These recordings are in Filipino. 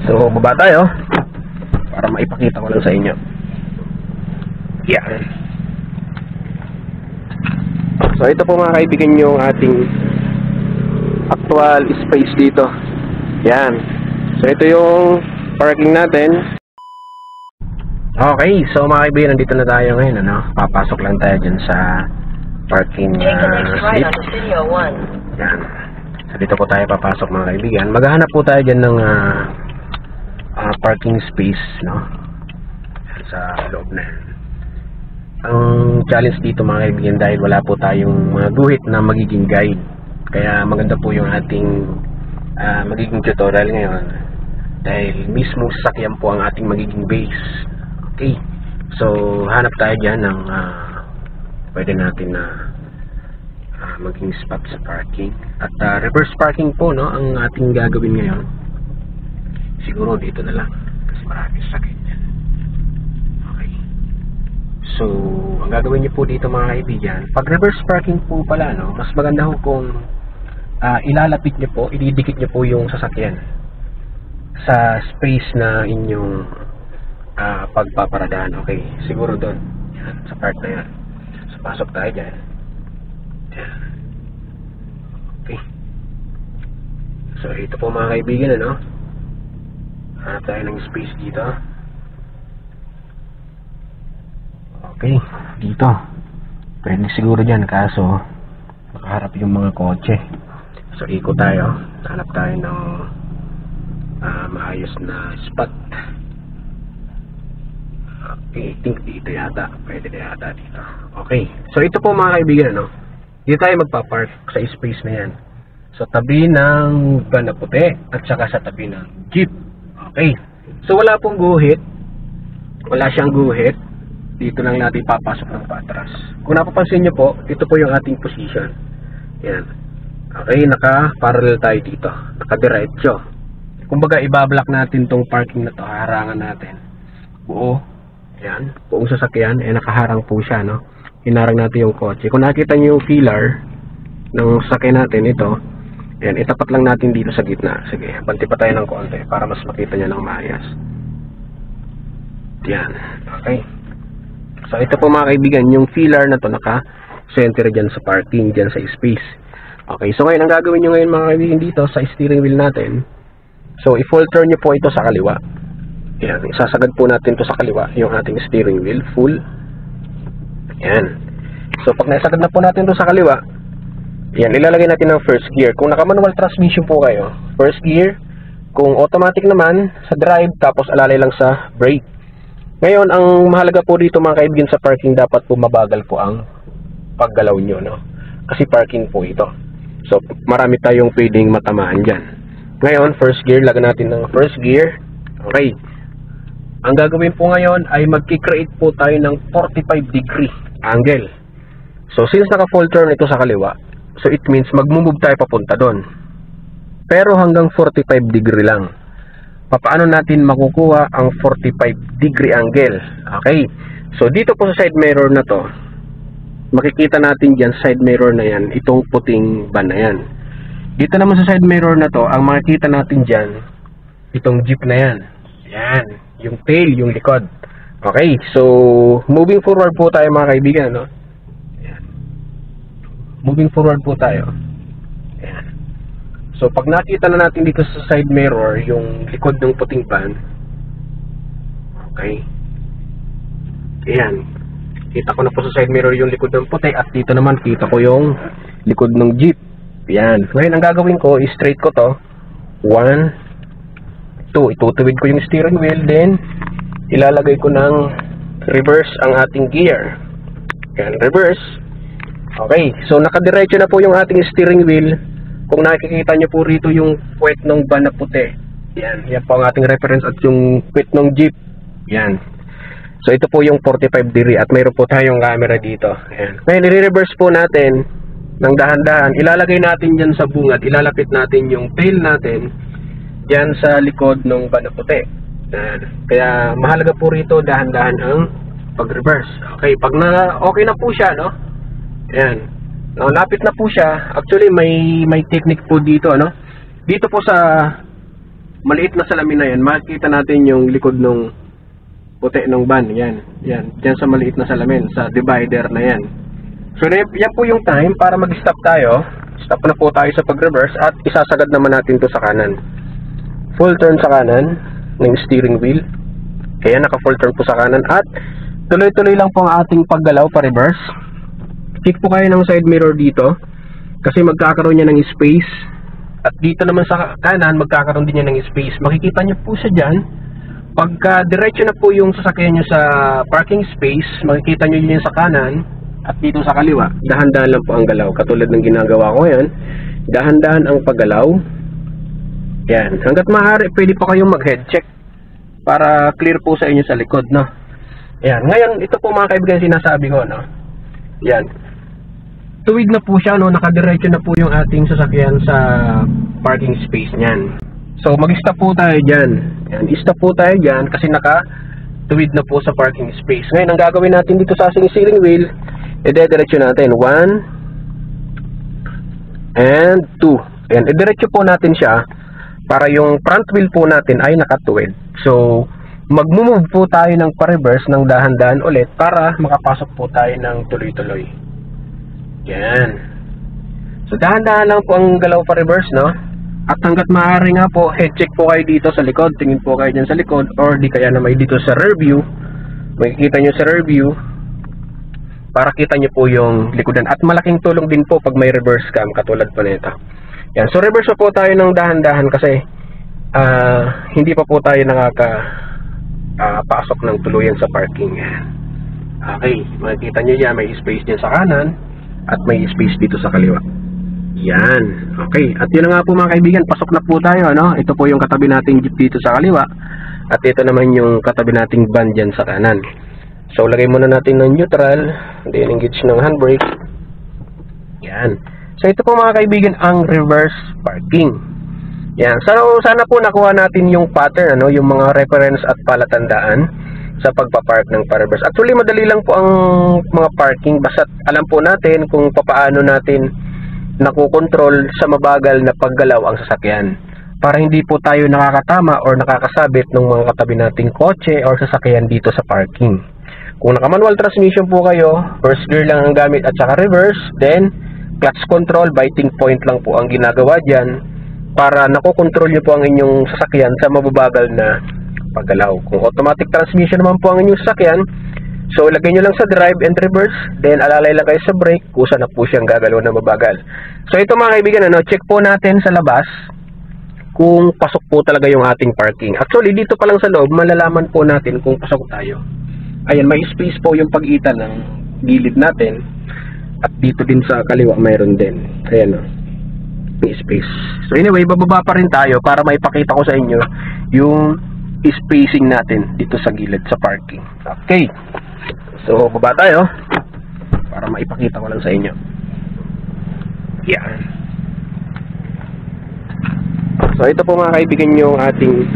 So, baba tayo para maipakita ko lang sa inyo. Yan. So, ito po mga kaibigan yung ating actual space dito. Yan. So, ito yung parking natin. Okay, so mga kaibigan, nandito na tayo ngayon, ano? Papasok lang tayo dyan sa parking slip. Yan. So, dito po tayo papasok mga kaibigan. Maghahanap po tayo dyan ng parking space, no? Sa loob na. Ang challenge dito mga kaibigan, dahil wala po tayong mga guhit na magiging guide. Kaya maganda po yung ating magiging tutorial ngayon. Dahil mismo sasakyan po ang ating magiging base. Okay. So, hanap tayo dyan ng pwede natin na maging spot sa parking. At reverse parking po, no, ang ating gagawin ngayon. Siguro dito na lang. Kasi marami sakit yan. Okay. So, ang gagawin nyo po dito mga kaibigan, pag reverse parking po pala, no, mas maganda ho kung ilalapit nyo po, ididikit nyo po yung sasakyan sa space na inyong pagpaparadaan. Okay, siguro doon. Yan, sa part na yan. So, pasok tayo dyan. Yan. Okay. So, ito po mga kaibigan, ano? Hanap tayo ng space dito. Okay, dito. Pwede siguro dyan, kaso makaharap yung mga kotse. So, ikot tayo. Hanap tayo ng maayos na spot. Okay, I think dito yata. Pwede na yata dito. Okay. So, ito po mga kaibigan, no? Dito tayo magpa-park sa space na yan. So, tabi ng van na puti at saka sa tabi ng jeep. Okay. So, wala pong guhit. Wala siyang guhit. Dito lang natin papasok ng patras. Kung napapansin nyo po, ito po yung ating position. Yan. Okay, naka-parallel tayo dito. Naka-diretso. Kumbaga, ibablock natin tong parking na to. Harangan natin. Buo. Yan, buong sasakyan, nakaharang po siya, no? Hinarang natin yung kotse. Kung nakita nyo yung pillar ng sasakyan natin, ito, yan, itapat lang natin dito sa gitna. Sige, banti pa tayo ng konti para mas makita nyo ng maayos. Yan, okay. So, ito po mga kaibigan, yung pillar na to naka-center dyan sa parking, dyan sa space. Okay, so ngayon, ang gagawin nyo ngayon mga kaibigan dito sa steering wheel natin, so, i-full turn nyo po ito sa kaliwa. Yan, isasagad po natin to sa kaliwa, yung ating steering wheel, full. Yan. So, pag naisagad na po natin to sa kaliwa, yan, ilalagay natin ng first gear. Kung naka-manual transmission po kayo, first gear. Kung automatic naman, sa drive, tapos alalay lang sa brake. Ngayon, ang mahalaga po dito mga kaibigan sa parking, dapat po mabagal po ang paggalaw nyo, no? Kasi parking po ito. So, marami tayong pwedeng matamaan dyan. Ngayon, first gear, lagyan natin ng first gear. Okay. Ang gagawin po ngayon ay magki-create po tayo ng 45 degree angle. So, since naka-full turn ito sa kaliwa, so it means mag-move tayo papunta doon. Pero hanggang 45 degree lang. Paano natin makukuha ang 45 degree angle? Okay. So, dito po sa side mirror na to, makikita natin dyan, side mirror na yan, itong puting van na yan. Dito naman sa side mirror na to, ang makikita natin dyan, itong jeep na yan. Yan. Yung tail, yung likod. Okay, so moving forward po tayo mga kaibigan, no? Ayan. Moving forward po tayo. Ayan. So pag nakita na natin dito sa side mirror yung likod ng puting van, okay. Ayan. Kita ko na po sa side mirror yung likod ng puti at dito naman kita ko yung likod ng jeep. Ayan. Ngayon ang gagawin ko, straight ko to. 1, 2, itutuwid ko yung steering wheel, then ilalagay ko ng reverse ang ating gear. Yan, reverse. Okay, so nakadiretso na po yung ating steering wheel. Kung nakikita nyo po rito yung puwet ng van na puti. Yan, yan po ang ating reference at yung puwet ng jeep. Yan. So ito po yung 45 degree at mayroon po tayong camera dito. Yan. Ngayon, i-reverse po natin ng dahan-dahan. Ilalagay natin dyan sa bungad. Ilalapit natin yung tail natin yan sa likod ng van na puti. Kaya mahalaga po rito dahan-dahan ang pag-reverse. Okay, pag okay na po siya, no? Ayan. Lapit na po siya. Actually may technique po dito, no? Dito po sa maliit na salamin na yan, makikita natin yung likod ng puti ng van. Yan. Diyan sa maliit na salamin, sa divider na yan. So, yan po yung time para mag-stop tayo. Stop na po tayo sa pag-reverse at isasagad naman natin to sa kanan. Full turn sa kanan ng steering wheel. Kaya naka-full turn po sa kanan at tuloy-tuloy lang po ang ating paggalaw pa-reverse. Check po kayo ng side mirror dito kasi magkakaroon niya ng space. At dito naman sa kanan, magkakaroon din niya ng space. Makikita niyo po siya dyan. Pagka diretso na po yung sasakyan niyo sa parking space, makikita niyo yun sa kanan. At dito sa kaliwa, dahan-dahan lang po ang galaw. Katulad ng ginagawa ko yan, dahan-dahan ang paggalaw. Yan. Hanggat maaari, pwede pa kayong mag-head check para clear po sa inyo sa likod, no? Yan. Ngayon, ito po mga kaibigan sinasabi ko, no? Yan. Tuwid na po siya, no? Nakadiretso na po yung ating sasakyan sa parking space niyan. So, mag-stop po tayo dyan. Yan. I-stop po tayo dyan kasi tuwid na po sa parking space. Ngayon, ang gagawin natin dito sa ating steering wheel, idediretso natin 1 and 2. Ayan, idiretso po natin siya para yung front wheel po natin ay nakatuwid. So, mag-move po tayo ng pa-reverse ng dahan-dahan ulit para makapasok po tayo ng tuloy-tuloy. Yan. So, dahan-dahan lang po ang galaw pa-reverse, no? At hanggat maaari nga po, head check po kayo dito sa likod. Tingin po kayo dyan sa likod or di kaya na may dito sa rear view. Makikita nyo sa rear view para kita nyo po yung likodan. At malaking tulong din po pag may reverse cam katulad po nito. Yan. So reverse po tayo ng dahan-dahan kasi hindi pa po tayo nakakapasok ng tuluyan sa parking. Okay. Makikita nyo yan. May space din sa kanan at may space dito sa kaliwa. Yan. Okay. At yun na nga po mga kaibigan. Pasok na po tayo. Ano? Ito po yung katabi nating jeep dito sa kaliwa. At ito naman yung katabi nating van dyan sa kanan. So, lagay muna natin ng neutral. Then, engage ng handbrake. Yan. So, ito po mga kaibigan ang reverse parking. Yan. So, sana po nakuha natin yung pattern, ano, yung mga reference at palatandaan sa pagpapark ng pa-reverse. Actually, madali lang po ang mga parking. Basta alam po natin kung paano natin nakukontrol sa mabagal na paggalaw ang sasakyan. Para hindi po tayo nakakatama or nakakasabit ng mga katabi nating kotse or sasakyan dito sa parking. Kung naka-manual transmission po kayo, first gear lang ang gamit at saka reverse, then clutch control, biting point lang po ang ginagawa dyan para nakokontrol nyo po ang inyong sasakyan sa mababagal na paggalaw. Kung automatic transmission naman po ang inyong sasakyan, so ilagay nyo lang sa drive and reverse, then alalay lang kayo sa brake, kusa na po siyang gagalaw na mabagal. So ito mga kaibigan, ano, check po natin sa labas kung pasok po talaga yung ating parking. Actually, dito pa lang sa loob, malalaman po natin kung pasok tayo. Ayan, may space po yung pag-itan ng gilid natin. At dito din sa kaliwa mayroon din. Ayan o. May space. So anyway, bababa pa rin tayo para maipakita ko sa inyo yung spacing natin dito sa gilid sa parking. Okay. So, baba tayo para maipakita ko lang sa inyo. Yan. So, ito po mga kaibigan yung ating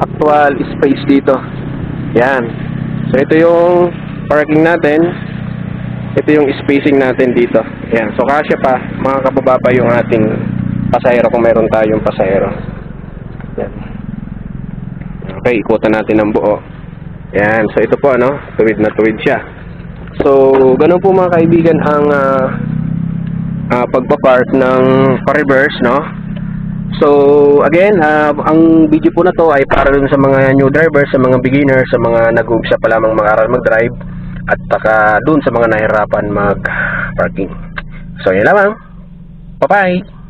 actual space dito. Yan. So, ito yung parking natin. Ito yung spacing natin dito. Yan. So, kasya pa. Makakababa yung ating pasahero kung meron tayong pasahero. Yan. Okay, ikutan natin ng buo. Yan. So, ito po, ano? Tuwid na tuwid siya. So, ganun po mga kaibigan ang pagpapark ng pa-reverse, no? So, again, ang video po na to ay para dun sa mga new drivers, sa mga beginners, sa mga nag-uumpisa pa lamang mag-aral mag-drive, at saka dun sa mga nahirapan mag-parking. So, yun lamang. Bye-bye!